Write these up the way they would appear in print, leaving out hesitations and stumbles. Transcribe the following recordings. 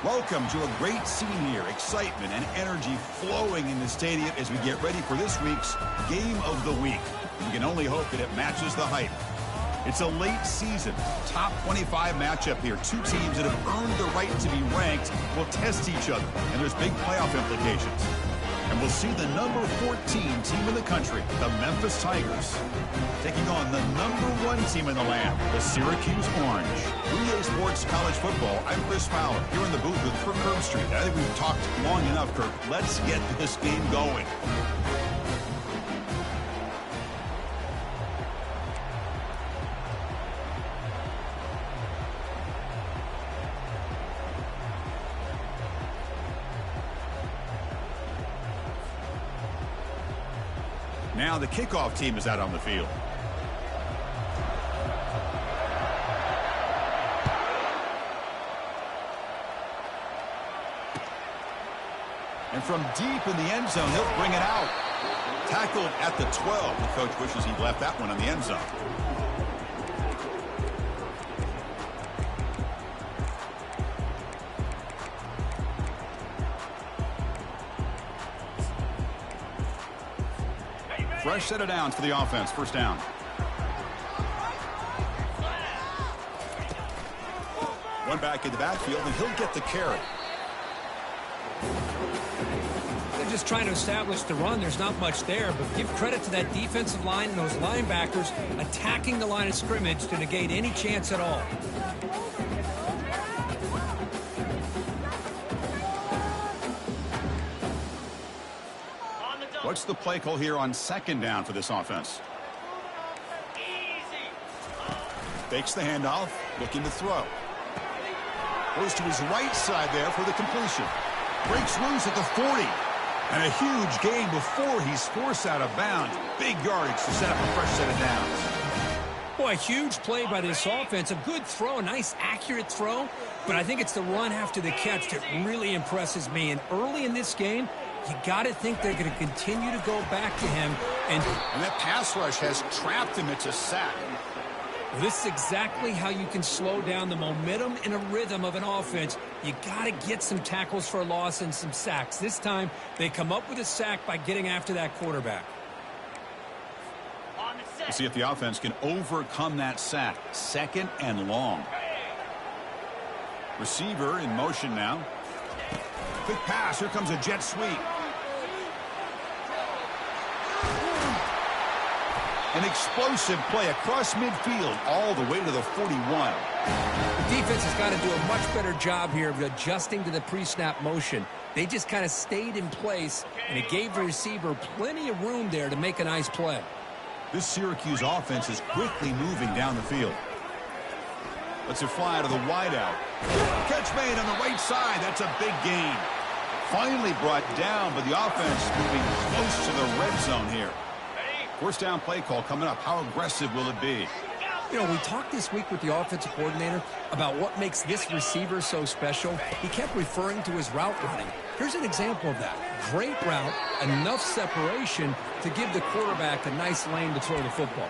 Welcome to a great scene here. Excitement and energy flowing in the stadium as we get ready for this week's Game of the Week. We can only hope that it matches the hype. It's a late season, top 25 matchup here. Two teams that have earned the right to be ranked will test each other, and there's big playoff implications. And we'll see the number 14 team in the country, the Memphis Tigers, taking on the number 1 team in the land, the Syracuse Orange. 3A Sports College Football, I'm Chris Fowler, here in the booth with Kirk Herbstreit. I think we've talked long enough, Kirk. Let's get this game going. Now the kickoff team is out on the field. And from deep in the end zone, he'll bring it out. Tackled at the 12. The coach wishes he'd left that one in the end zone. Fresh set of downs for the offense. First down. One back in the backfield, and he'll get the carry. They're just trying to establish the run. There's not much there, but give credit to that defensive line and those linebackers attacking the line of scrimmage to negate any chance at all. What's the play call here on second down for this offense? Fakes the handoff, looking to throw. Goes to his right side there for the completion. Breaks loose at the 40. And a huge gain before he's forced out of bounds. Big yardage to set up a fresh set of downs. Boy, a huge play by this offense. A good throw, a nice accurate throw. But I think it's the run after the catch that really impresses me. And early in this game, you got to think they're going to continue to go back to him. And that pass rush has trapped him. It's a sack. This is exactly how you can slow down the momentum and a rhythm of an offense. You got to get some tackles for a loss and some sacks. This time, they come up with a sack by getting after that quarterback. We'll see if the offense can overcome that sack. Second and long. Receiver in motion now. Quick pass. Here comes a jet sweep. An explosive play across midfield all the way to the 41. The defense has got to do a much better job here of adjusting to the pre-snap motion. They just kind of stayed in place, and it gave the receiver plenty of room there to make a nice play. This Syracuse offense is quickly moving down the field. Lets it fly to the wideout. Catch made on the right side. That's a big gain. Finally brought down, but the offense moving close to the red zone here. First down play call coming up. How aggressive will it be? You know, we talked this week with the offensive coordinator about what makes this receiver so special. He kept referring to his route running. Here's an example of that. Great route, enough separation to give the quarterback a nice lane to throw the football.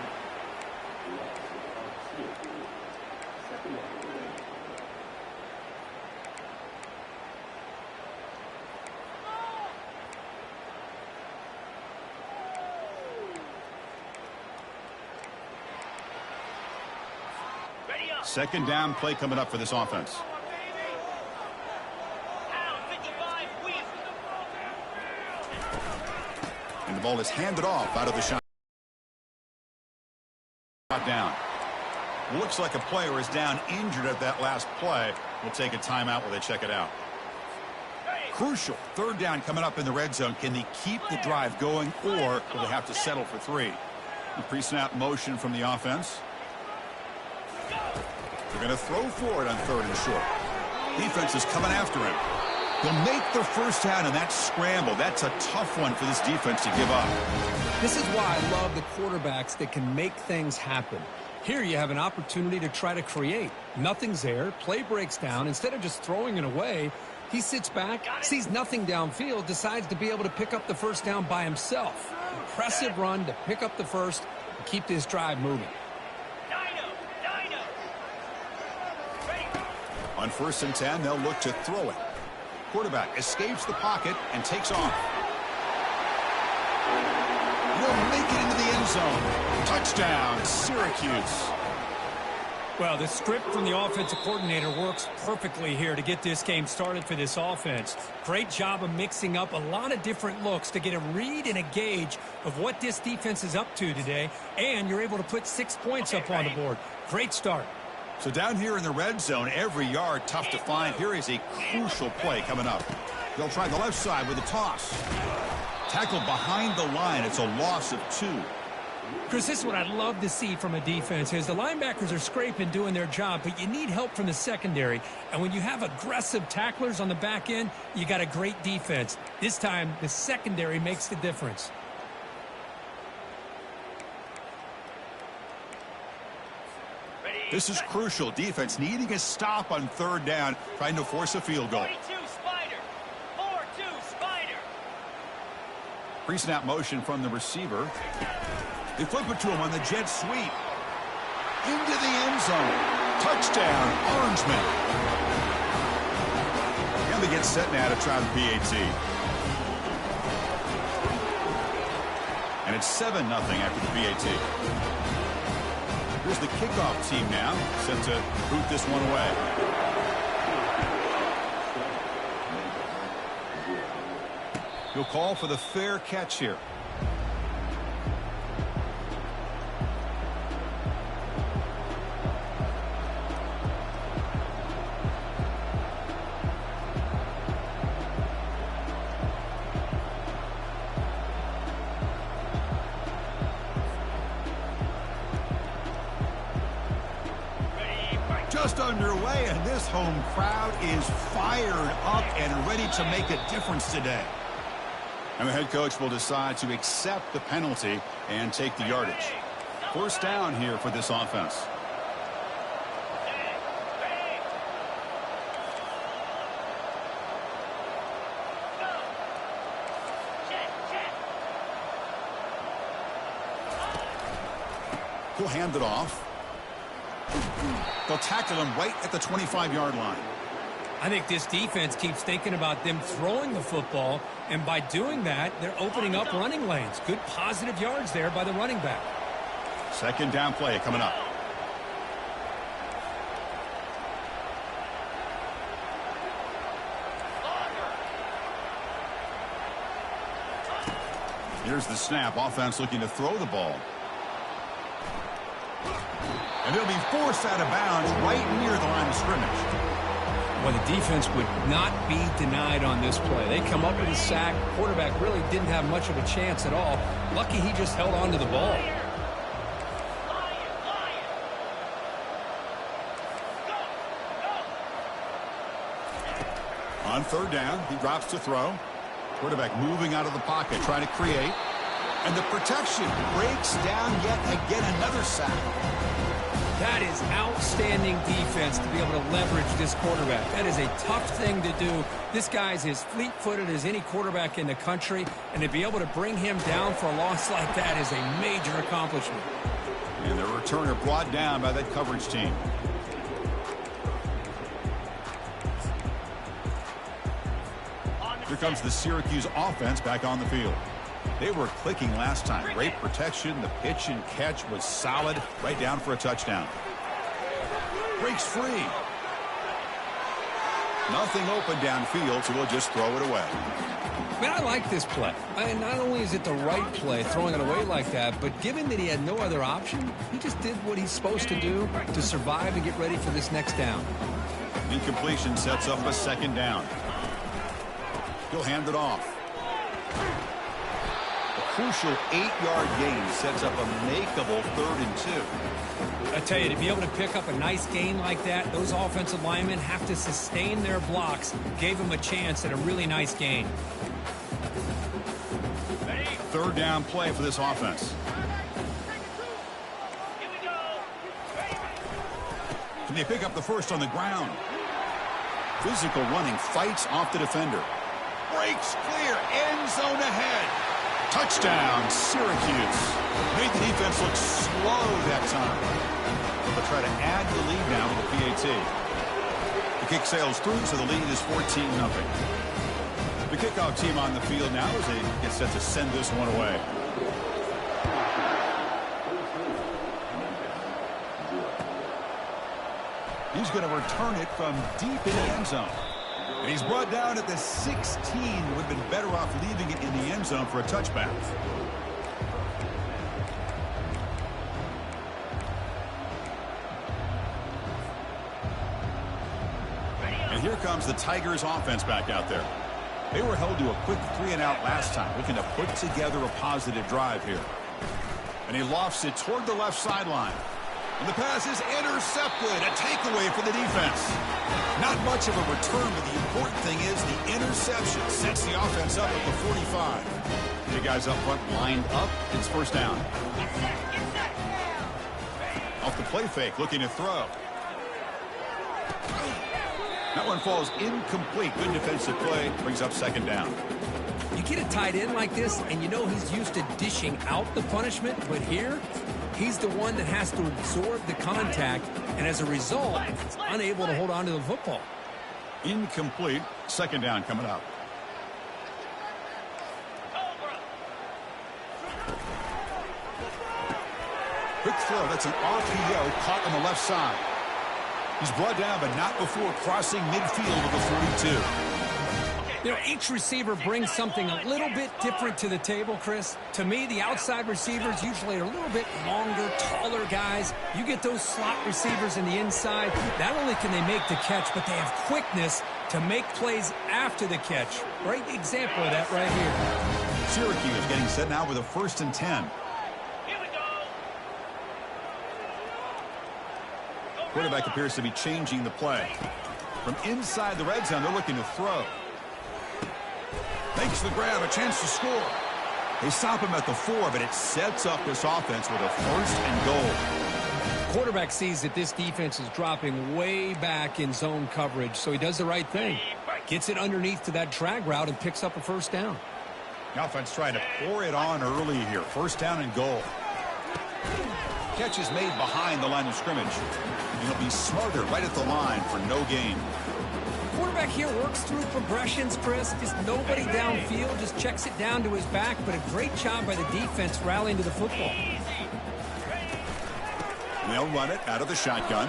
Second down play coming up for this offense. And the ball is handed off out of the shot. Down. Looks like a player is down injured at that last play. We'll take a timeout while they check it out. Crucial. Third down coming up in the red zone. Can they keep the drive going, or will they have to settle for 3? The pre-snap motion from the offense. They're going to throw for it on third and short. Defense is coming after him. They'll make the first down in that scramble. That's a tough one for this defense to give up. This is why I love the quarterbacks that can make things happen. Here you have an opportunity to try to create. Nothing's there. Play breaks down. Instead of just throwing it away, he sits back, sees nothing downfield, decides to be able to pick up the first down by himself. Impressive run to pick up the first and keep this drive moving. On 1st and 10, they'll look to throw it. Quarterback escapes the pocket and takes off. He'll make it into the end zone. Touchdown, Syracuse. Well, the script from the offensive coordinator works perfectly here to get this game started for this offense. Great job of mixing up a lot of different looks to get a read and a gauge of what this defense is up to today, and you're able to put 6 points up on the board. Great start. So down here in the red zone, every yard tough to find. Here is a crucial play coming up. They'll try the left side with a toss. Tackled behind the line. It's a loss of 2. Chris, this is what I'd love to see from a defense is the linebackers are scraping, doing their job, but you need help from the secondary. And when you have aggressive tacklers on the back end, you got a great defense. This time, the secondary makes the difference. This is crucial. Defense needing a stop on 3rd down, trying to force a field goal. 42 Spider. 4-2 Spider. Pre-snap motion from the receiver. They flip it to him on the jet sweep. Into the end zone. Touchdown, Orangemen. And they get set now to try the PAT. And it's 7-0 after the PAT. Here's the kickoff team now, set to boot this one away. He'll call for the fair catch here. Just underway, and this home crowd is fired up and ready to make a difference today. And the head coach will decide to accept the penalty and take the yardage. 1st down here for this offense. He'll hand it off. They'll tackle him right at the 25-yard line. I think this defense keeps thinking about them throwing the football, and by doing that, they're opening up running lanes. Good positive yards there by the running back. 2nd down play coming up. Here's the snap. Offense looking to throw the ball. And they'll be forced out of bounds right near the line of scrimmage. Well, the defense would not be denied on this play. They come up with a sack. Quarterback really didn't have much of a chance at all. Lucky he just held on to the ball. On 3rd down, he drops to throw. Quarterback moving out of the pocket, trying to create. And the protection breaks down yet again, another sack. That is outstanding defense to be able to leverage this quarterback. That is a tough thing to do. This guy's as fleet-footed as any quarterback in the country, and to be able to bring him down for a loss like that is a major accomplishment. And the returner brought down by that coverage team. Here comes the Syracuse offense back on the field. They were clicking last time. Great protection. The pitch and catch was solid. Right down for a touchdown. Breaks free. Nothing open downfield, so we'll just throw it away. Man, I like this play. And not only is it the right play, throwing it away like that, but given that he had no other option, he just did what he's supposed to do to survive and get ready for this next down. Incompletion sets up a 2nd down. He'll hand it off. Crucial 8-yard gain sets up a makeable 3rd and 2. I tell you, to be able to pick up a nice gain like that, those offensive linemen have to sustain their blocks. Gave them a chance at a really nice gain. 3rd down play for this offense. Can they pick up the first on the ground? Physical running, fights off the defender. Breaks clear, end zone ahead. Touchdown, Syracuse. Made the defense look slow that time. They'll try to add the lead now with the PAT. The kick sails through, so the lead is 14-0. The kickoff team on the field now as they get set to send this one away. He's going to return it from deep in the end zone. And he's brought down at the 16. Would have been better off leaving it in the end zone for a touchback. And here comes the Tigers offense back out there. They were held to a quick 3-and-out last time, looking to put together a positive drive here. And he lofts it toward the left sideline. And the pass is intercepted. A takeaway for the defense. Not much of a return, but the important thing is the interception sets the offense up at the 45. The guys up front lined up. It's first down. Off the play fake, looking to throw. That one falls incomplete. Good defensive play. Brings up second down. You get a tight end like this, and you know he's used to dishing out the punishment, but here, he's the one that has to absorb the contact, and as a result, is unable to hold on to the football. Incomplete. Second down coming up. Quick throw. That's an RPO caught on the left side. He's brought down, but not before crossing midfield with the 42. You know, each receiver brings something a little bit different to the table, Chris. To me, the outside receivers usually are a little bit longer, taller guys. You get those slot receivers in the inside. Not only can they make the catch, but they have quickness to make plays after the catch. Great example of that right here. Syracuse getting set now with a 1st and 10. Quarterback appears to be changing the play. From inside the red zone, they're looking to throw. Makes the grab, a chance to score. They stop him at the 4, but it sets up this offense with a 1st and goal. Quarterback sees that this defense is dropping way back in zone coverage, so he does the right thing. Gets it underneath to that drag route and picks up a first down. The offense trying to pour it on early here. 1st down and goal. Catch is made behind the line of scrimmage. And he'll be smarter right at the line for no gain. Quarterback here works through progressions, Chris. Just nobody downfield, just checks it down to his back, but a great job by the defense rallying to the football. They'll run it out of the shotgun.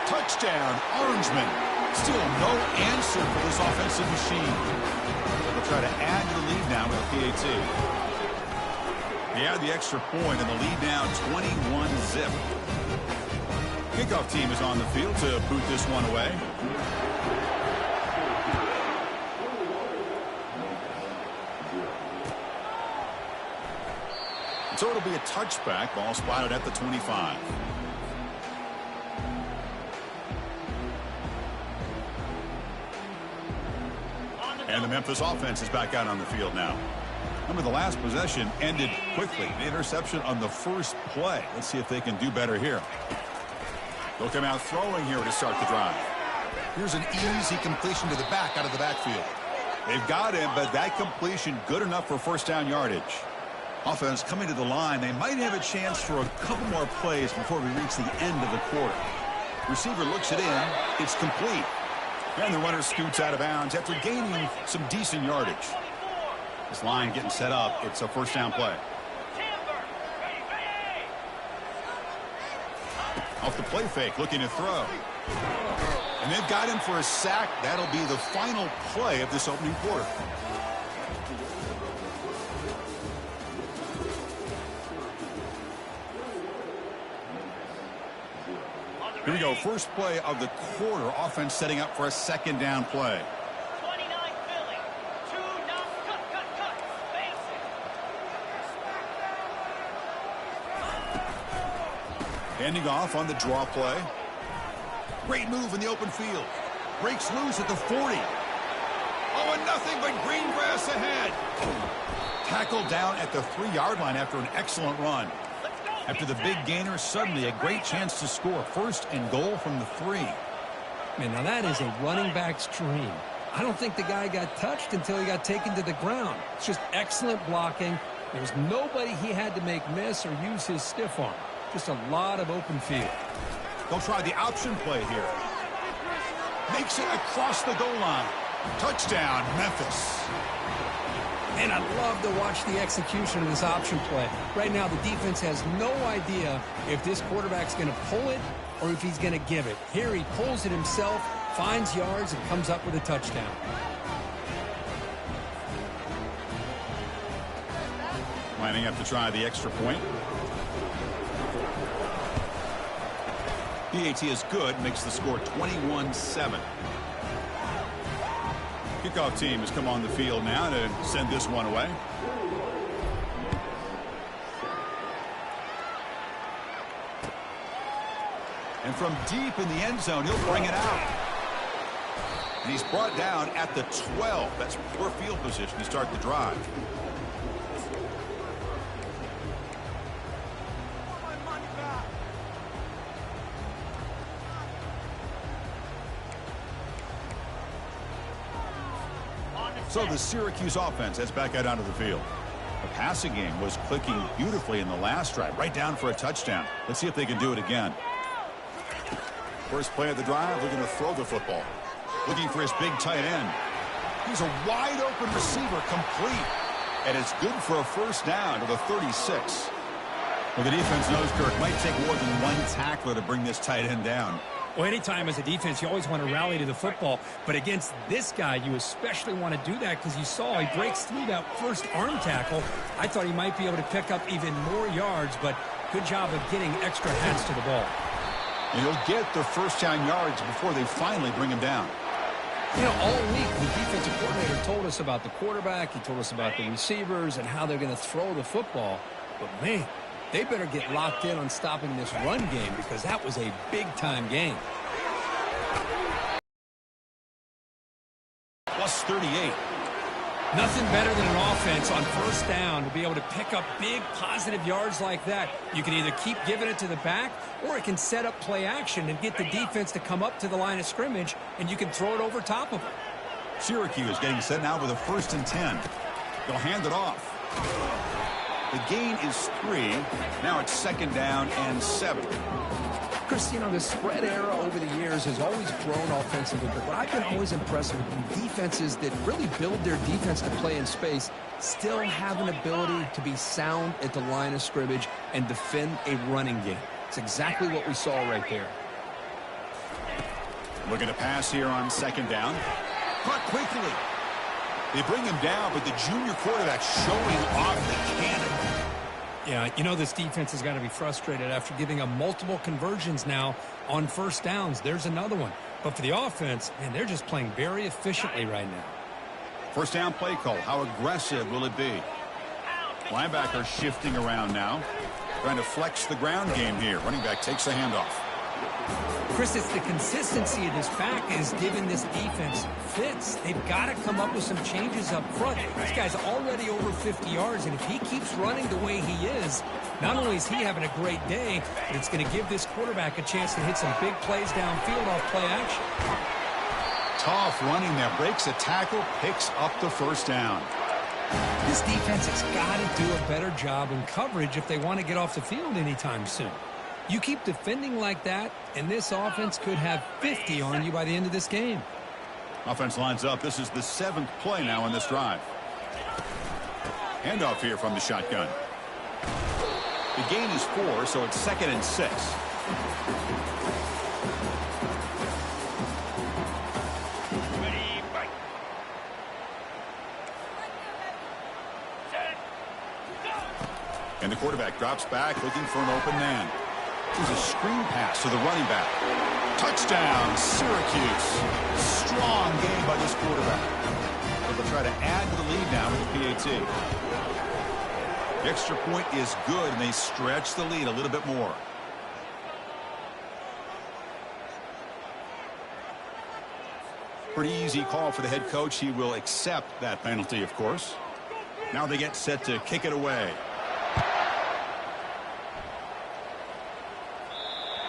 Touchdown, Orangeman. Still no answer for this offensive machine. They'll try to add to the lead now with a PAT. They add the extra point, and the lead now 21-zip. Kickoff team is on the field to boot this one away. So it'll be a touchback. Ball spotted at the 25. And the Memphis offense is back out on the field now. Remember, the last possession ended quickly. The interception on the first play. Let's see if they can do better here. They'll come out throwing here to start the drive. Here's an easy completion to the back out of the backfield. They've got him, but that completion good enough for 1st down yardage. Offense coming to the line. They might have a chance for a couple more plays before we reach the end of the quarter. Receiver looks it in. It's complete. And the runner scoots out of bounds after gaining some decent yardage. This line getting set up. It's a 1st down play. Off the play fake, looking to throw. And they've got him for a sack. That'll be the final play of this opening quarter. Here we go. First play of the quarter. Offense setting up for a 2nd down play. 29 Philly. 2 knock. Cut. Handing off on the draw play. Great move in the open field. Breaks loose at the 40. Oh, and nothing but green grass ahead. Tackled down at the 3-yard line after an excellent run. After the big gainer, suddenly a great chance to score. 1st and goal from the 3. Man, now that is a running back's dream. I don't think the guy got touched until he got taken to the ground. It's just excellent blocking. There's nobody he had to make miss or use his stiff arm. Just a lot of open field. They'll try the option play here. Makes it across the goal line. Touchdown, Memphis. And I love to watch the execution of this option play. Right now, the defense has no idea if this quarterback's going to pull it or if he's going to give it. Here he pulls it himself, finds yards, and comes up with a touchdown. Lining up to try the extra point. PAT is good, makes the score 21-7. Kickoff team has come on the field now to send this one away. And from deep in the end zone, he'll bring it out. And he's brought down at the 12. That's poor field position to start the drive. So the Syracuse offense heads back out onto the field. The passing game was clicking beautifully in the last drive, right down for a touchdown. Let's see if they can do it again. First play of the drive, looking to throw the football. Looking for his big tight end. He's a wide open receiver, complete. And it's good for a first down to the 36. Well, the defense knows, Kirk, might take more than one tackler to bring this tight end down. Well, anytime as a defense, you always want to rally to the football. But against this guy, you especially want to do that because you saw he breaks through that first arm tackle. I thought he might be able to pick up even more yards, but good job of getting extra hands to the ball. And he'll get the first down yards before they finally bring him down. You know, all week, the defensive coordinator told us about the quarterback. He told us about the receivers and how they're going to throw the football. But, man, they better get locked in on stopping this run game because that was a big-time game. Plus 38. Nothing better than an offense on first down to be able to pick up big positive yards like that. You can either keep giving it to the back or it can set up play action and get the defense to come up to the line of scrimmage and you can throw it over top of them. Syracuse getting set now with a 1st and 10. They'll hand it off. The gain is 3. Now it's 2nd down and 7. Chris, you know, the spread era over the years has always grown offensively, but what I've been always impressed with defenses that really build their defense to play in space still have an ability to be sound at the line of scrimmage and defend a running game. It's exactly what we saw right there. Looking to pass here on 2nd down. Caught quickly. They bring him down, but the junior quarterback showing off the cannon. Yeah, you know this defense has got to be frustrated after giving up multiple conversions now on first downs. There's another one. But for the offense, man, they're just playing very efficiently right now. First down play call. How aggressive will it be? Linebacker shifting around now. Trying to flex the ground game here. Running back takes the handoff. Chris, it's the consistency of this back is giving this defense fits. They've got to come up with some changes up front. This guy's already over 50 yards, and if he keeps running the way he is, not only is he having a great day, but it's going to give this quarterback a chance to hit some big plays downfield off play action. Tough running there. Breaks a tackle, picks up the first down. This defense has got to do a better job in coverage if they want to get off the field anytime soon. You keep defending like that, and this offense could have 50 on you by the end of this game. Offense lines up. This is the 7th play now on this drive. Handoff here from the shotgun. The gain is 4, so it's 2nd and 6. And the quarterback drops back looking for an open man. Here's a screen pass to the running back. Touchdown, Syracuse. Strong game by this quarterback. But they'll try to add to the lead now with the PAT. The extra point is good, and they stretch the lead a little bit more. Pretty easy call for the head coach. He will accept that penalty, of course. Now they get set to kick it away.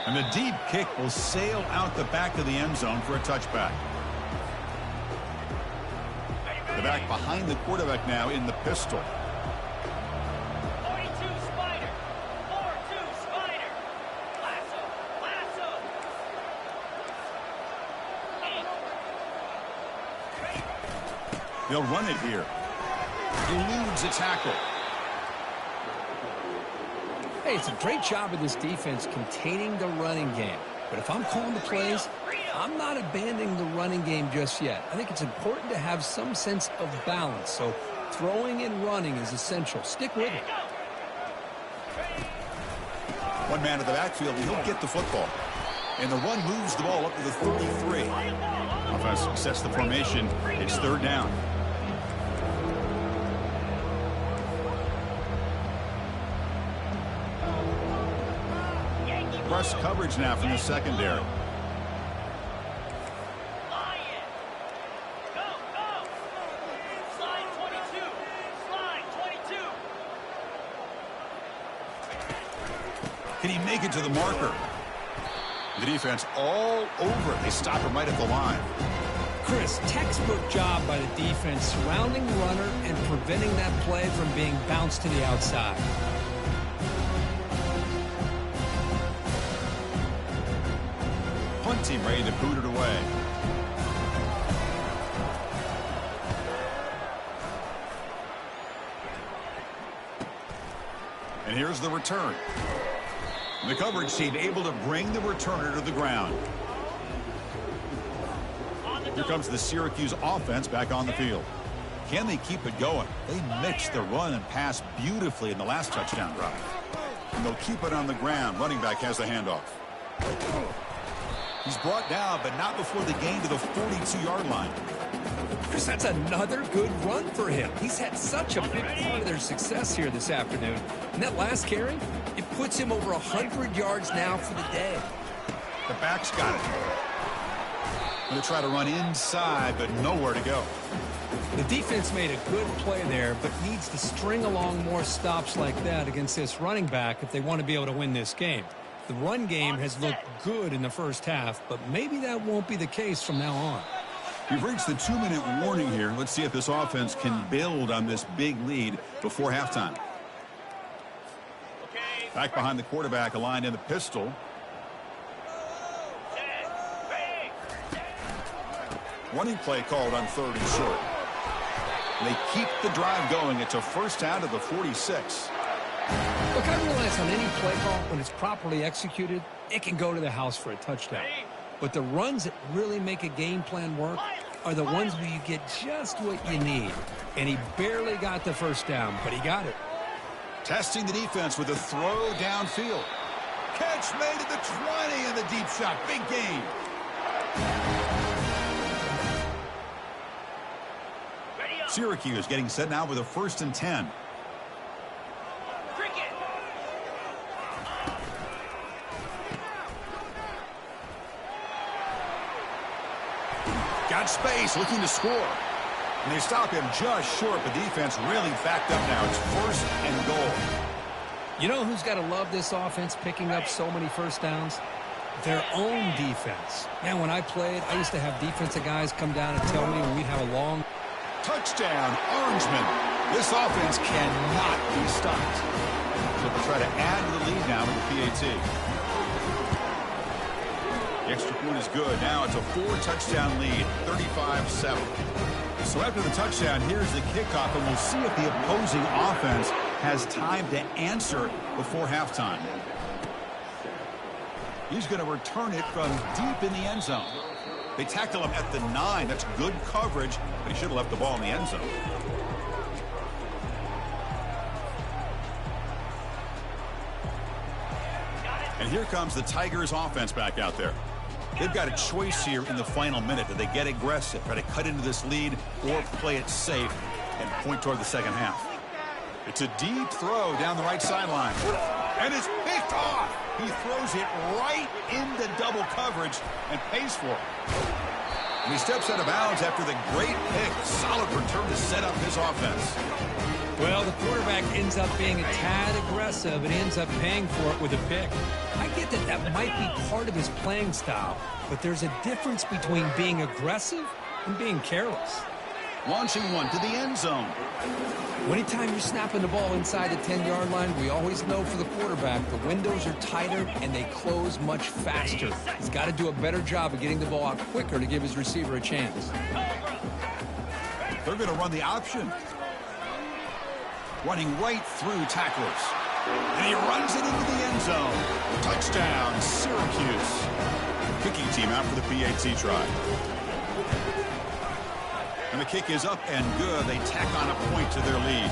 And the deep kick will sail out the back of the end zone for a touchback. The back behind the quarterback now in the pistol. 42 Spider. 4-2 Spider. Lasso. Lasso. They'll run it here. Eludes a tackle. Hey, it's a great job of this defense containing the running game. But if I'm calling the plays, I'm not abandoning the running game just yet. I think it's important to have some sense of balance. So throwing and running is essential. Stick with it. One man in the backfield, and he'll get the football. And the run moves the ball up to the 33. Offense sets the formation. It's third down. Press coverage now from the secondary. Can he make it to the marker? The defense all over it. They stop him right at the line. Chris, textbook job by the defense surrounding the runner and preventing that play from being bounced to the outside. Punt team ready to boot it away. And here's the return. The coverage team able to bring the returner to the ground. Here comes the Syracuse offense back on the field. Can they keep it going? They mixed the run and pass beautifully in the last touchdown drive. And they'll keep it on the ground. Running back has the handoff. He's brought down, but not before the gain to the 42-yard line. Chris, that's another good run for him. He's had such a big part of their success here this afternoon. And that last carry, it puts him over 100 yards now for the day. The back's got it. Going to try to run inside, but nowhere to go. The defense made a good play there, but needs to string along more stops like that against this running back if they want to be able to win this game. The run game has looked good in the first half, but maybe that won't be the case from now on. We've reached the 2-minute warning here. Let's see if this offense can build on this big lead before halftime. Back behind the quarterback, aligned in the pistol. Running play called on 3rd and short. They keep the drive going. It's a first down to the 46. Look, I realize on any play call, when it's properly executed, it can go to the house for a touchdown. But the runs that really make a game plan work are the ones where you get just what you need. And he barely got the first down, but he got it. Testing the defense with a throw downfield. Catch made at the 20 and the deep shot. Big gain. Syracuse getting set now with a 1st and 10. Got space, looking to score. And they stop him just short, but the defense really backed up now. It's 1st and goal. You know who's got to love this offense picking up so many first downs? Their own defense. Man, when I played, I used to have defensive guys come down and tell me when we'd have a long touchdown, Orangeman. This offense cannot be stopped. So they'll try to add to the lead now with the PAT. The extra point is good. Now it's a 4-touchdown lead, 35-7. So after the touchdown, here's the kickoff, and we'll see if the opposing offense has time to answer before halftime. He's going to return it from deep in the end zone. They tackle him at the 9. That's good coverage, but he should have left the ball in the end zone. And here comes the Tigers offense back out there. They've got a choice here in the final minute. Do they get aggressive, try to cut into this lead, or play it safe and point toward the second half? It's a deep throw down the right sideline. And it's picked off. He throws it right into double coverage and pays for it. And he steps out of bounds after the great pick. Solid return to set up his offense. Well, the quarterback ends up being a tad aggressive and ends up paying for it with a pick. I get that that might be part of his playing style, but there's a difference between being aggressive and being careless. Launching one to the end zone. Anytime you're snapping the ball inside the 10-yard line, we always know for the quarterback, the windows are tighter and they close much faster. He's got to do a better job of getting the ball out quicker to give his receiver a chance. They're going to run the option. Running right through tacklers. And he runs it into the end zone. Touchdown, Syracuse. Kicking team out for the PAT try. And the kick is up and good. They tack on a point to their lead.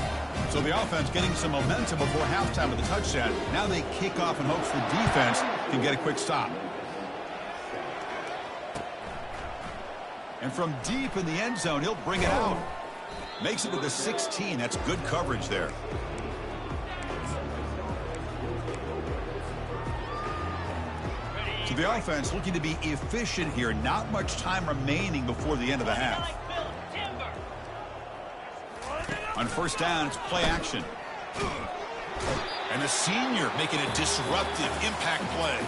So the offense getting some momentum before halftime with the touchdown. Now they kick off in hopes the defense can get a quick stop. And from deep in the end zone, he'll bring it out. Makes it to the 16. That's good coverage there. So the offense looking to be efficient here. Not much time remaining before the end of the half. On first down, it's play action. And the senior making a disruptive impact play.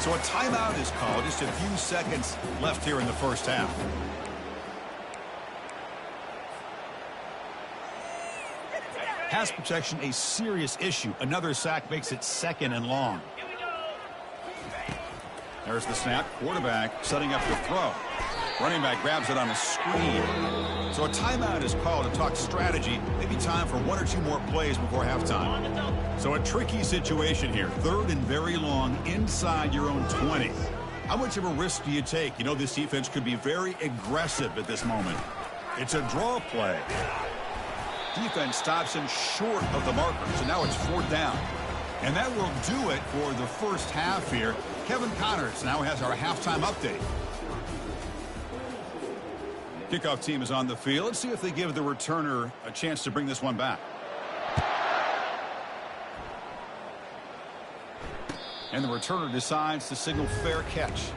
So a timeout is called. Just a few seconds left here in the first half. Pass protection, a serious issue. Another sack makes it 2nd and long. There's the snap. Quarterback setting up the throw. Running back grabs it on a screen. So a timeout is called to talk strategy. Maybe time for 1 or 2 more plays before halftime. So a tricky situation here. 3rd and very long inside your own 20. How much of a risk do you take? You know this defense could be very aggressive at this moment. It's a draw play. Defense stops him short of the marker. So now it's 4th down. And that will do it for the first half here. Kevin Connors now has our halftime update. Kickoff team is on the field. Let's see if they give the returner a chance to bring this one back. And the returner decides to signal fair catch.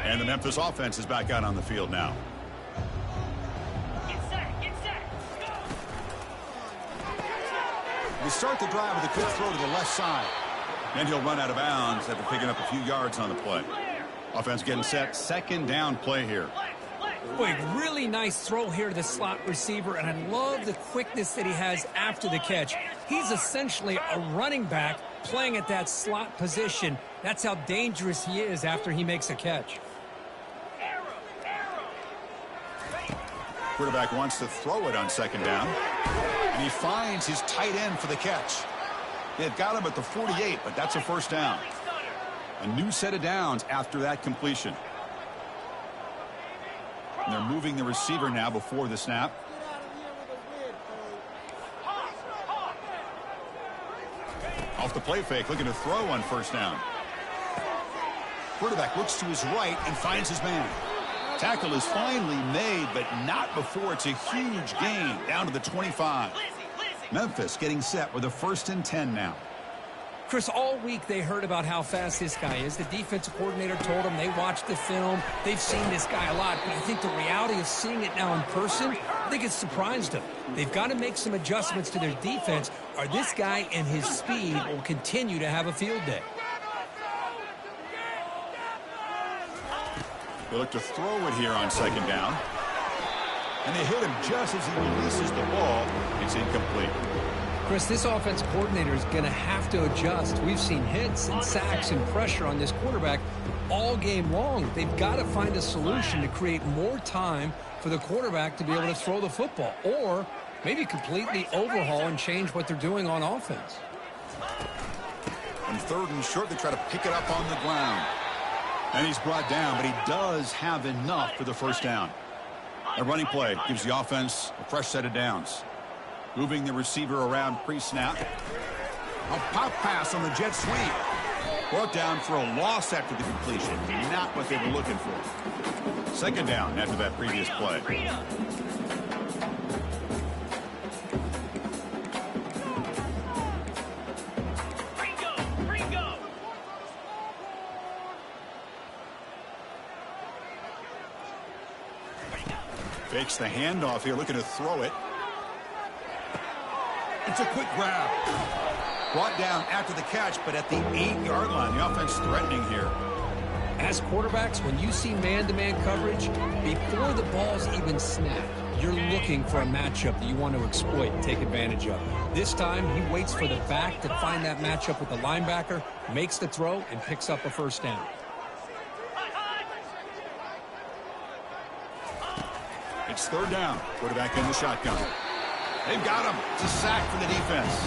And the Memphis offense is back out on the field now. Get set, get set. Go. They start the drive with a quick throw to the left side. And he'll run out of bounds after picking up a few yards on the play. Offense getting set. 2nd down play here. Boy, really nice throw here to the slot receiver, and I love the quickness that he has after the catch. He's essentially a running back playing at that slot position. That's how dangerous he is after he makes a catch. Quarterback wants to throw it on 2nd down. And he finds his tight end for the catch. They've got him at the 48, but that's a first down. A new set of downs after that completion. And they're moving the receiver now before the snap. Off the play fake, looking to throw on first down. Quarterback looks to his right and finds his man. Tackle is finally made, but not before it's a huge gain down to the 25. Memphis getting set with a 1st and 10 now. Chris, all week they heard about how fast this guy is. The defensive coordinator told them they watched the film. They've seen this guy a lot, but I think the reality of seeing it now in person, I think it's surprised them. They've got to make some adjustments to their defense, or this guy and his speed will continue to have a field day. They look to throw it here on 2nd down. And they hit him just as he releases the ball. It's incomplete. Chris, this offense coordinator is going to have to adjust. We've seen hits and sacks and pressure on this quarterback all game long. They've got to find a solution to create more time for the quarterback to be able to throw the football, or maybe completely overhaul and change what they're doing on offense. On 3rd and short, they try to pick it up on the ground. And he's brought down, but he does have enough for the first down. A running play gives the offense a fresh set of downs. Moving the receiver around pre-snap. A pop pass on the jet sweep. Brought down for a loss after the completion. Not what they were looking for. 2nd down after that previous play. Fakes the handoff here, looking to throw it. It's a quick grab. Brought down after the catch, but at the 8-yard line. The offense threatening here. As quarterbacks, when you see man-to-man coverage, before the ball's even snapped, you're looking for a matchup that you want to exploit and take advantage of. This time, he waits for the back to find that matchup with the linebacker, makes the throw, and picks up a first down. It's third down. Quarterback in the shotgun. They've got him. It's a sack for the defense.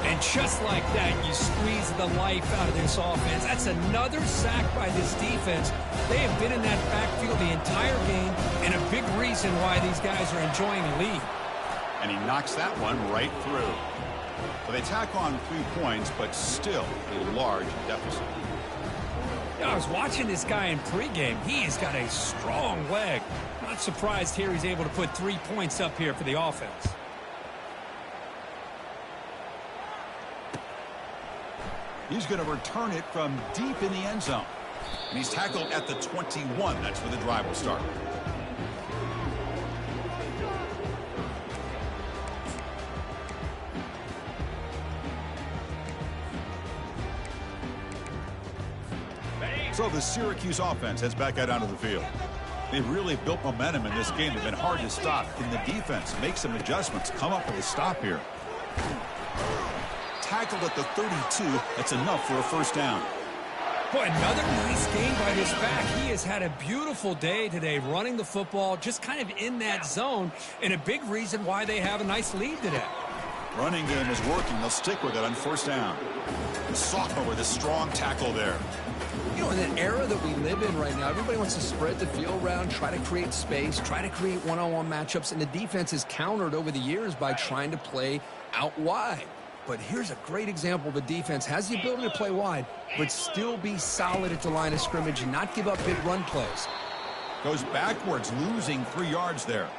And just like that, you squeeze the life out of this offense. That's another sack by this defense. They have been in that backfield the entire game, and a big reason why these guys are enjoying the lead. And he knocks that one right through. So they tack on 3 points, but still a large deficit. I was watching this guy in pregame. He has got a strong leg. Not surprised here he's able to put 3 points up here for the offense. He's going to return it from deep in the end zone. And he's tackled at the 21. That's where the drive will start. So the Syracuse offense heads back out onto the field. They've really built momentum in this game. They've been hard to stop. Can the defense make some adjustments, come up with a stop here? Tackled at the 32. That's enough for a first down. Boy, another nice game by this back. He has had a beautiful day today running the football, just kind of in that zone, and a big reason why they have a nice lead today. Running game is working. They'll stick with it on first down. The sophomore with a strong tackle there. You know, in an era that we live in right now, everybody wants to spread the field around, try to create space, try to create one-on-one matchups, and the defense has countered over the years by trying to play out wide. But here's a great example. The defense has the ability to play wide, but still be solid at the line of scrimmage and not give up big run plays. Goes backwards, losing 3 yards there.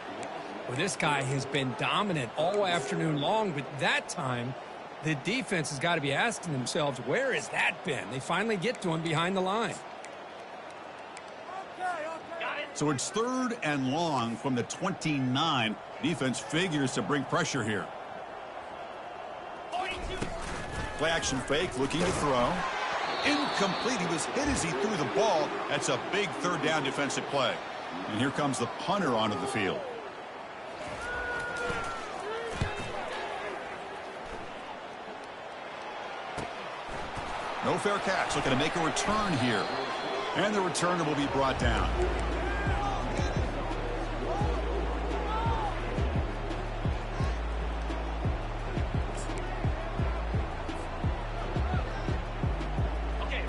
Well, this guy has been dominant all afternoon long, but that time, the defense has got to be asking themselves, where has that been? They finally get to him behind the line. So it's third and long from the 29. Defense figures to bring pressure here. Play action fake, looking to throw. Incomplete. He was hit as he threw the ball. That's a big third down defensive play. And here comes the punter onto the field. No fair catch. Looking to make a return here. And the returner will be brought down.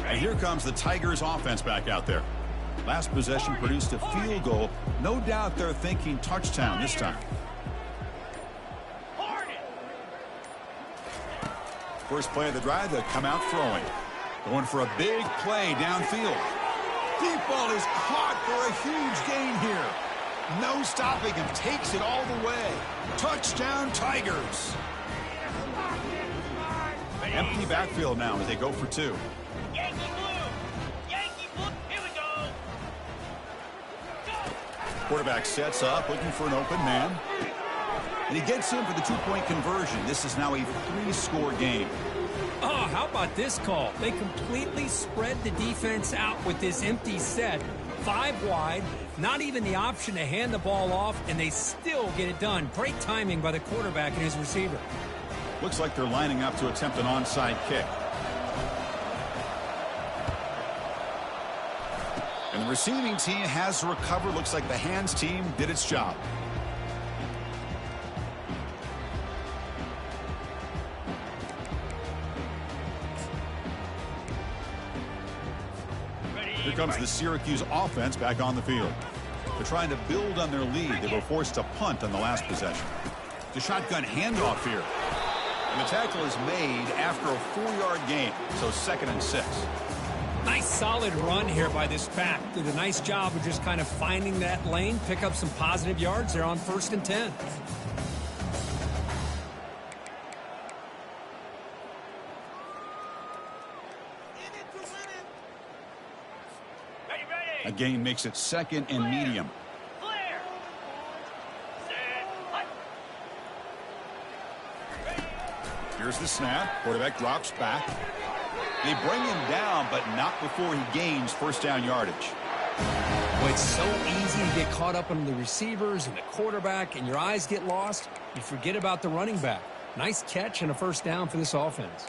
And here comes the Tigers offense back out there. Last possession produced a field goal. No doubt they're thinking touchdown this time. First play of the drive, they come out throwing. Going for a big play downfield. Deep ball is caught for a huge gain here. No stopping him. Takes it all the way. Touchdown, Tigers. Empty backfield now as they go for 2. Yankee blue! Yankee blue! Here we go! Quarterback sets up, looking for an open man. And he gets in for the 2-point conversion. This is now a 3-score game. Oh, how about this call? They completely spread the defense out with this empty set. 5 wide, not even the option to hand the ball off, and they still get it done. Great timing by the quarterback and his receiver. Looks like they're lining up to attempt an onside kick. And the receiving team has to recover. Looks like the hands team did its job. Here comes the Syracuse offense back on the field. They're trying to build on their lead. They were forced to punt on the last possession. The shotgun handoff here. And the tackle is made after a 4-yard gain, so 2nd and 6. Nice solid run here by this back. Did a nice job of just kind of finding that lane, pick up some positive yards there on 1st and 10. A gain makes it 2nd and medium. Clear! Set! Hut! Here's the snap. Quarterback drops back. They bring him down, but not before he gains first down yardage. Well, it's so easy to get caught up on the receivers and the quarterback, and your eyes get lost. You forget about the running back. Nice catch and a first down for this offense.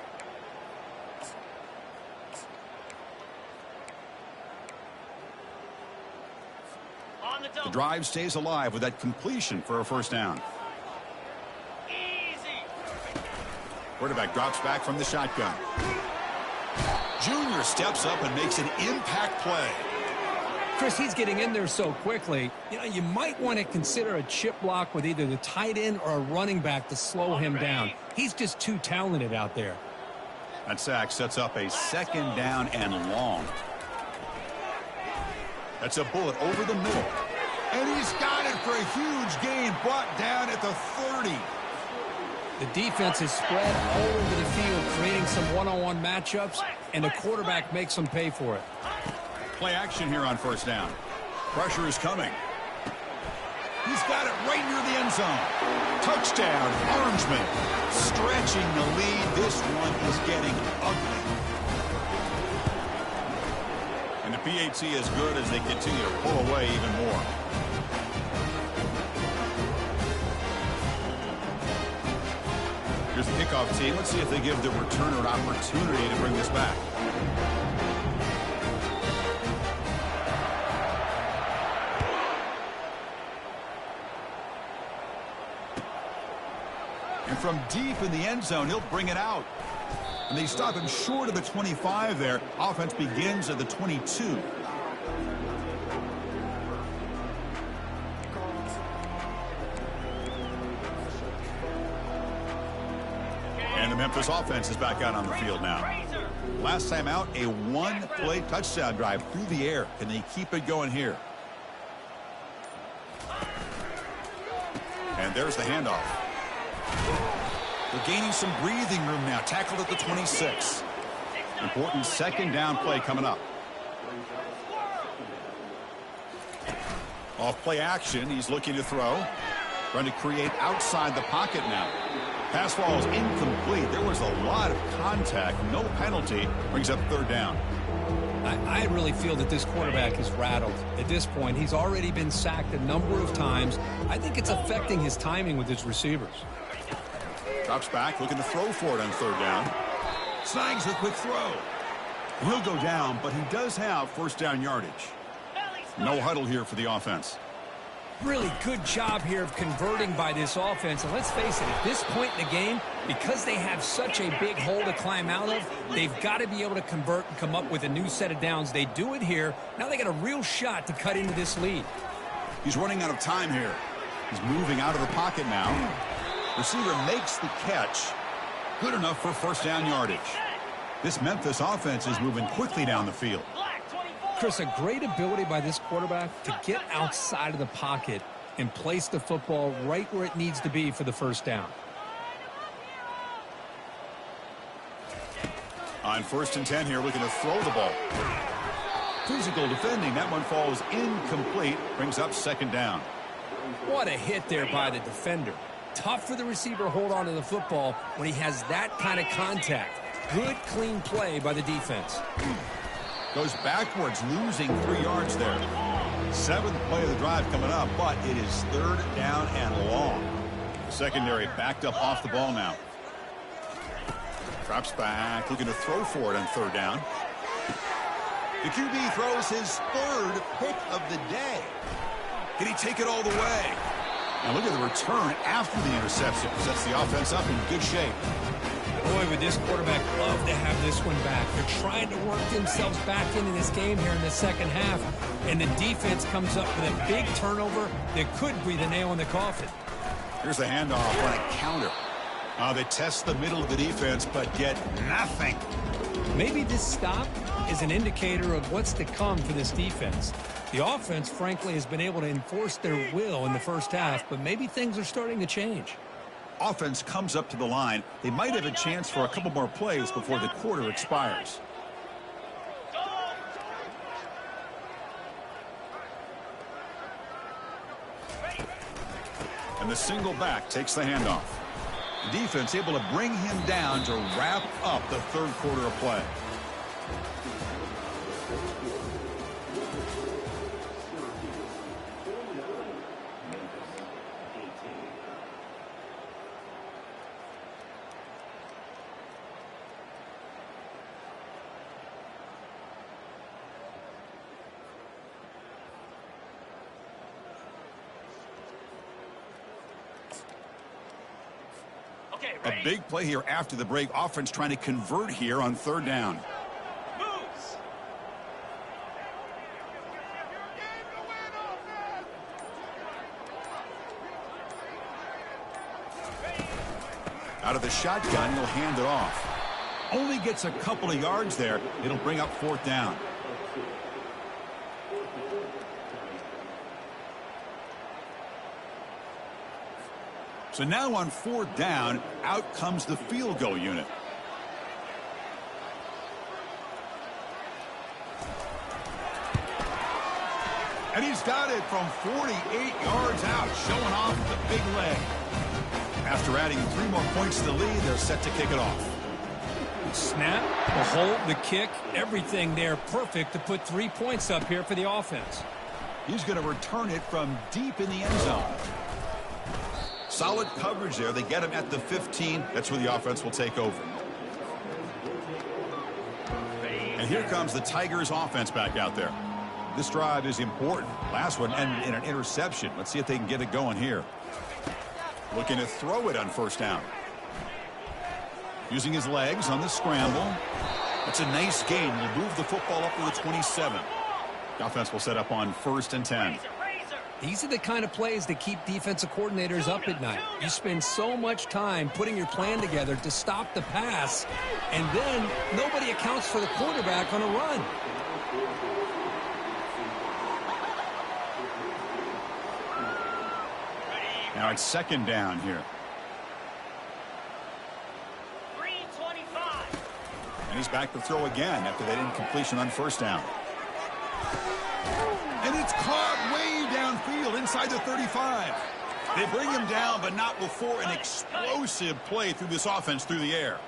The drive stays alive with that completion for a first down. Easy. Quarterback drops back from the shotgun. Junior steps up and makes an impact play. Chris, he's getting in there so quickly. You know, you might want to consider a chip block with either the tight end or a running back to slow him down. He's just too talented out there. That sack sets up a second down and long. That's a bullet over the middle. And he's got it for a huge gain, brought down at the 30. The defense is spread all over the field, creating some one-on-one matchups, and the quarterback makes them pay for it. Play action here on first down. Pressure is coming. He's got it right near the end zone. Touchdown, Orangemen. Stretching the lead. This one is getting ugly. And the PAT is good as they continue to pull away even more. Here's the kickoff team. Let's see if they give the returner an opportunity to bring this back. And from deep in the end zone, he'll bring it out. And they stop him short of the 25 there. Offense begins at the 22. And the Memphis offense is back out on the field now. Last time out, a one-play touchdown drive through the air. Can they keep it going here? And there's the handoff. They're gaining some breathing room now. Tackled at the 26. Important second down play coming up. Off play action. He's looking to throw. Trying to create outside the pocket now. Pass ball is incomplete. There was a lot of contact. No penalty. Brings up third down. I really feel that this quarterback is rattled. At this point, he's already been sacked a number of times. I think it's affecting his timing with his receivers. Drops back, looking to throw for it on third down. Snags a quick throw. He'll go down, but he does have first down yardage. No huddle here for the offense. Really good job here of converting by this offense. And let's face it, at this point in the game, because they have such a big hole to climb out of, they've got to be able to convert and come up with a new set of downs. They do it here. Now they got a real shot to cut into this lead. He's running out of time here. He's moving out of the pocket now. Receiver makes the catch. Good enough for first down yardage. This Memphis offense is moving quickly down the field. Chris, a great ability by this quarterback to get outside of the pocket and place the football right where it needs to be for the first down. On 1st and 10 here, looking to throw the ball. Physical defending. That one falls incomplete. Brings up second down. What a hit there by the defender. Tough for the receiver to hold on to the football when he has that kind of contact. Good, clean play by the defense. Goes backwards, losing 3 yards there. 7th play of the drive coming up, but it is third down and long. Secondary backed up off the ball now. Drops back, looking to throw for it on third down. The QB throws his 3rd pick of the day. Can he take it all the way? Now look at the return after the interception. Sets the offense up in good shape. Boy, would this quarterback love to have this one back. They're trying to work themselves back into this game here in the second half. And the defense comes up with a big turnover that could be the nail in the coffin. Here's the handoff on a counter. They test the middle of the defense, but get nothing. Maybe this stop is an indicator of what's to come for this defense. The offense, frankly, has been able to enforce their will in the first half, but maybe things are starting to change. Offense comes up to the line. They might have a chance for a couple more plays before the quarter expires. And the single back takes the handoff. The defense able to bring him down to wrap up the 3rd quarter of play. A big play here after the break. Offense trying to convert here on third down. Moves. Out of the shotgun, he'll hand it off. Only gets a couple of yards there. It'll bring up fourth down. So now on fourth down, out comes the field goal unit. And he's got it from 48 yards out, showing off the big leg. After adding 3 more points to the lead, they're set to kick it off. Snap, the hold, the kick, everything there perfect to put 3 points up here for the offense. He's going to return it from deep in the end zone. Solid coverage there. They get him at the 15. That's where the offense will take over. And here comes the Tigers offense back out there. This drive is important. Last one ended in an interception. Let's see if they can get it going here. Looking to throw it on first down. Using his legs on the scramble. That's a nice gain. Will move the football up to the 27. The offense will set up on 1st and 10. These are the kind of plays that keep defensive coordinators up at night. You spend so much time putting your plan together to stop the pass, and then nobody accounts for the quarterback on a run. Now it's second down here. 3:25. And he's back to throw again after that incompletion on first down. And it's caught way downfield inside the 35. They bring him down, but not before an explosive play through this offense through the air.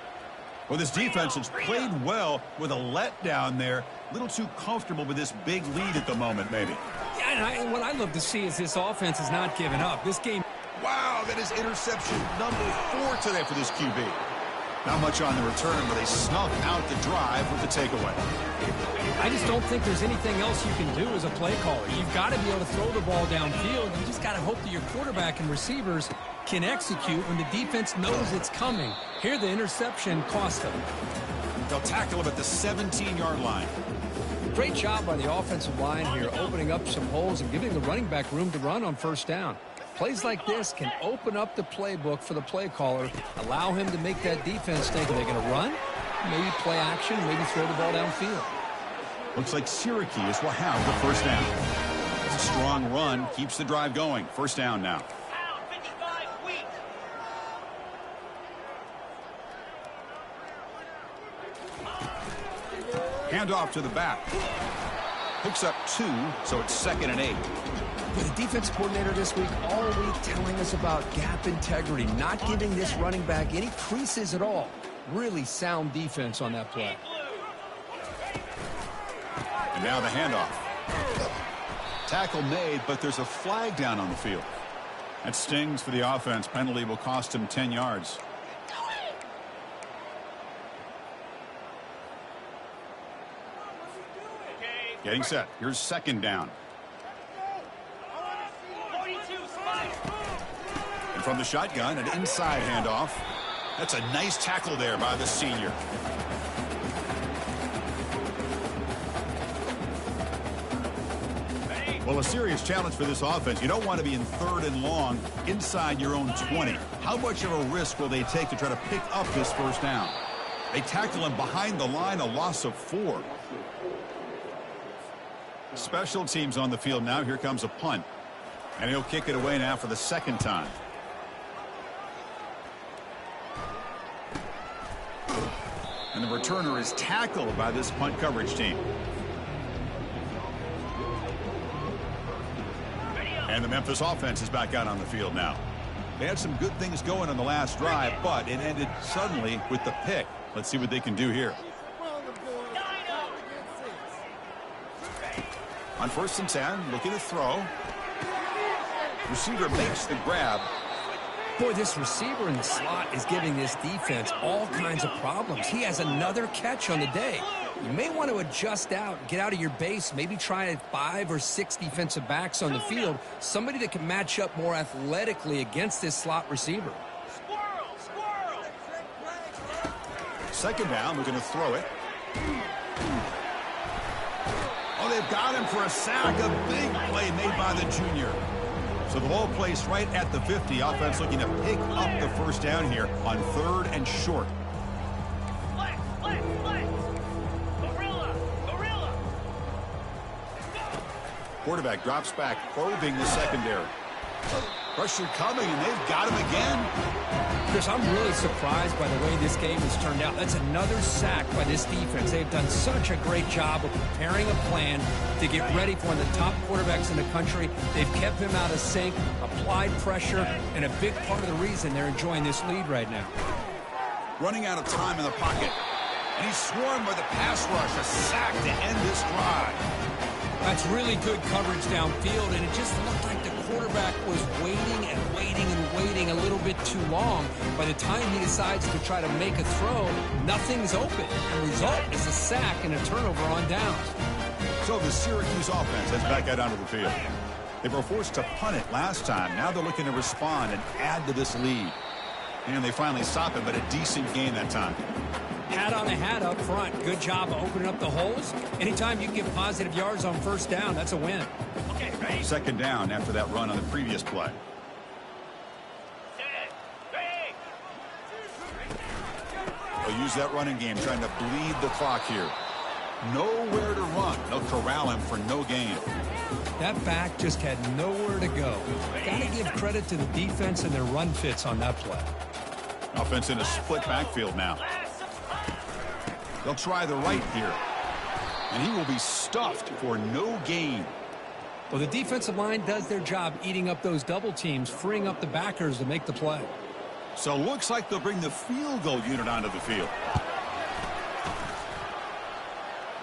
Well, this defense has played well with a letdown there. A little too comfortable with this big lead at the moment, maybe. Yeah, and what I love to see is this offense is not giving up. This game. Wow, that is interception number 4 today for this QB. Not much on the return, but they snuck out the drive with the takeaway. I just don't think there's anything else you can do as a play caller. You've got to be able to throw the ball downfield. You just got to hope that your quarterback and receivers can execute when the defense knows it's coming. Here, the interception cost them. They'll tackle him at the 17-yard line. Great job by the offensive line here, opening up some holes and giving the running back room to run on first down. Plays like this can open up the playbook for the play caller, allow him to make that defense think, are they going to run? Maybe play action, maybe throw the ball downfield. Looks like Syracuse will have the first down. It's a strong run, keeps the drive going. First down now. Pound 55 weak. Hand off to the back. Picks up 2, so it's 2nd and 8. The defense coordinator this week all week telling us about gap integrity, not giving this running back any creases at all. Really sound defense on that play. And now the handoff. Tackle made, but there's a flag down on the field. That stings for the offense. Penalty will cost him 10 yards. Getting set. Here's second down. 42 spike. And from the shotgun, an inside handoff. That's a nice tackle there by the senior. Well, a serious challenge for this offense. You don't want to be in 3rd and long inside your own 20. How much of a risk will they take to try to pick up this first down? They tackle him behind the line, a loss of 4. Special teams on the field now. Here comes a punt. And he'll kick it away now for the 2nd time. And the returner is tackled by this punt coverage team. And the Memphis offense is back out on the field now. They had some good things going on the last drive, but it ended suddenly with the pick. Let's see what they can do here. On 1st and 10, looking to throw. Receiver makes the grab. Boy, this receiver in the slot is giving this defense all kinds of problems. He has another catch on the day. You may want to adjust out, get out of your base, maybe try 5 or 6 defensive backs on the field, somebody that can match up more athletically against this slot receiver. Squirrel, squirrel. Second down, we're going to throw it. Oh, they've got him for a sack. A big play made by the junior. So the ball placed right at the 50. Offense looking to pick up the first down here on 3rd and short. Flex, flex, flex. Gorilla, gorilla. Quarterback drops back, probing the secondary. Pressure coming, and they've got him again. Chris, I'm really surprised by the way this game has turned out. That's another sack by this defense. They've done such a great job of preparing a plan to get ready for one of the top quarterbacks in the country. They've kept him out of sync, applied pressure, and a big part of the reason they're enjoying this lead right now. Running out of time in the pocket. And he's swarmed by the pass rush. A sack to end this drive. That's really good coverage downfield, and it just looked like the quarterback was waiting and waiting and waiting a little bit too long. By the time he decides to try to make a throw, nothing's open. And the result is a sack and a turnover on downs. So the Syracuse offense heads back out onto the field. They were forced to punt it last time. Now they're looking to respond and add to this lead. And they finally stop it, but a decent gain that time. Hat on a hat up front. Good job of opening up the holes. Anytime you can get positive yards on first down, that's a win. Okay, ready? Second down after that run on the previous play. Set. Ready. They'll use that running game, trying to bleed the clock here. Nowhere to run. They'll corral him for no gain. That back just had nowhere to go. Got to give credit to the defense and their run fits on that play. Offense in a split backfield now. They'll try the right here. And he will be stuffed for no gain. Well, the defensive line does their job eating up those double teams, freeing up the backers to make the play. So looks like they'll bring the field goal unit onto the field.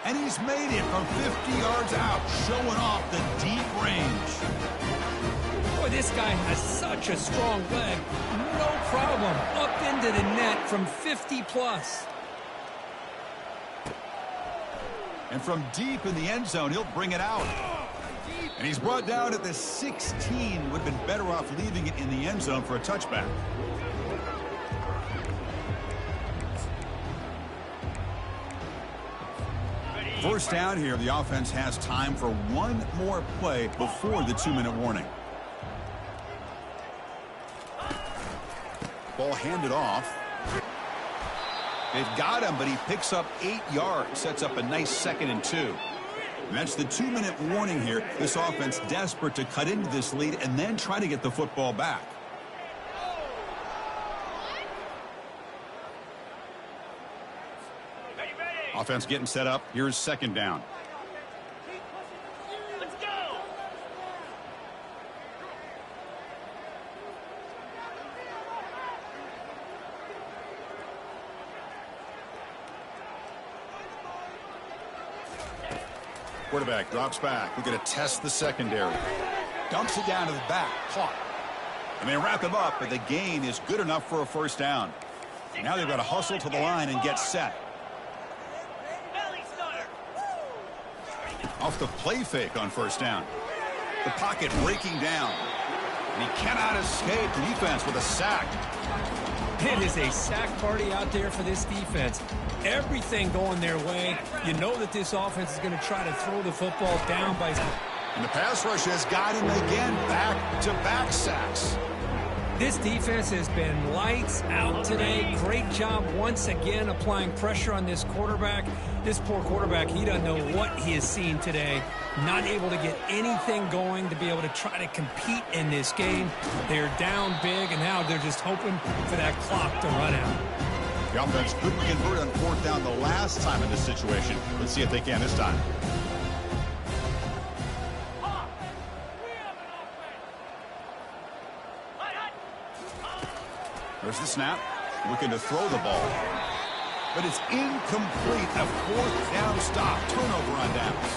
And he's made it from 50 yards out, showing off the deep range. Boy, this guy has such a strong leg. No problem. Up into the net from 50 plus. And from deep in the end zone, he'll bring it out. And he's brought down at the 16. Would have been better off leaving it in the end zone for a touchback. First down here, the offense has time for one more play before the 2-minute warning. Ball handed off. They've got him, but he picks up 8 yards, sets up a nice 2nd and 2. And that's the 2-minute warning here. This offense desperate to cut into this lead and then try to get the football back. Ready, ready. Offense getting set up. Here's second down. Let's go. Quarterback drops back. We're going to test the secondary. Dumps it down to the back. Caught. And they wrap him up, but the gain is good enough for a first down. Now they've got to hustle to the line and get set. Belly starter. Off the play fake on first down. The pocket breaking down. And he cannot escape the defense with a sack. It is a sack party out there for this defense. Everything going their way. You know that this offense is going to try to throw the football down by... And the pass rush has got him again. Back-to-back sacks. This defense has been lights out today. Great job once again applying pressure on this quarterback. This poor quarterback, he doesn't know what he has seen today. Not able to get anything going to be able to try to compete in this game. They're down big, and now they're just hoping for that clock to run out. The offense couldn't convert on fourth down the last time in this situation. Let's see if they can this time. There's the snap. Looking to throw the ball. But it's incomplete. A fourth down stop. Turnover on downs.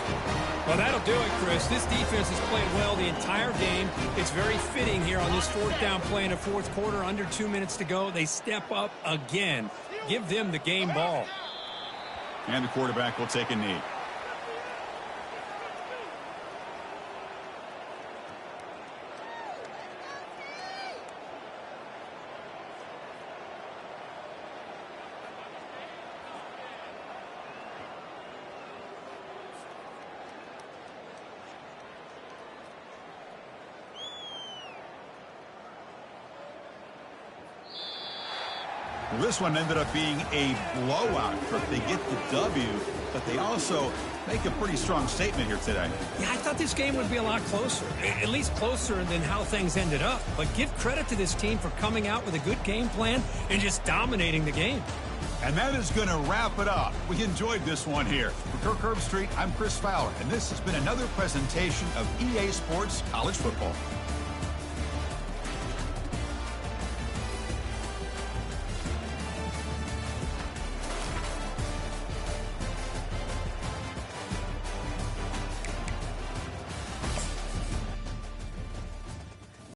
Well, that'll do it, Chris. This defense has played well the entire game. It's very fitting here on this fourth down play in the fourth quarter. Under 2 minutes to go. They step up again. Give them the game ball. And the quarterback will take a knee. Well, this one ended up being a blowout. They get the W, but they also make a pretty strong statement here today. Yeah, I thought this game would be a lot closer, at least closer than how things ended up. But give credit to this team for coming out with a good game plan and just dominating the game. And that is going to wrap it up. We enjoyed this one here. For Kirk Herbstreit, I'm Chris Fowler, and this has been another presentation of EA Sports College Football.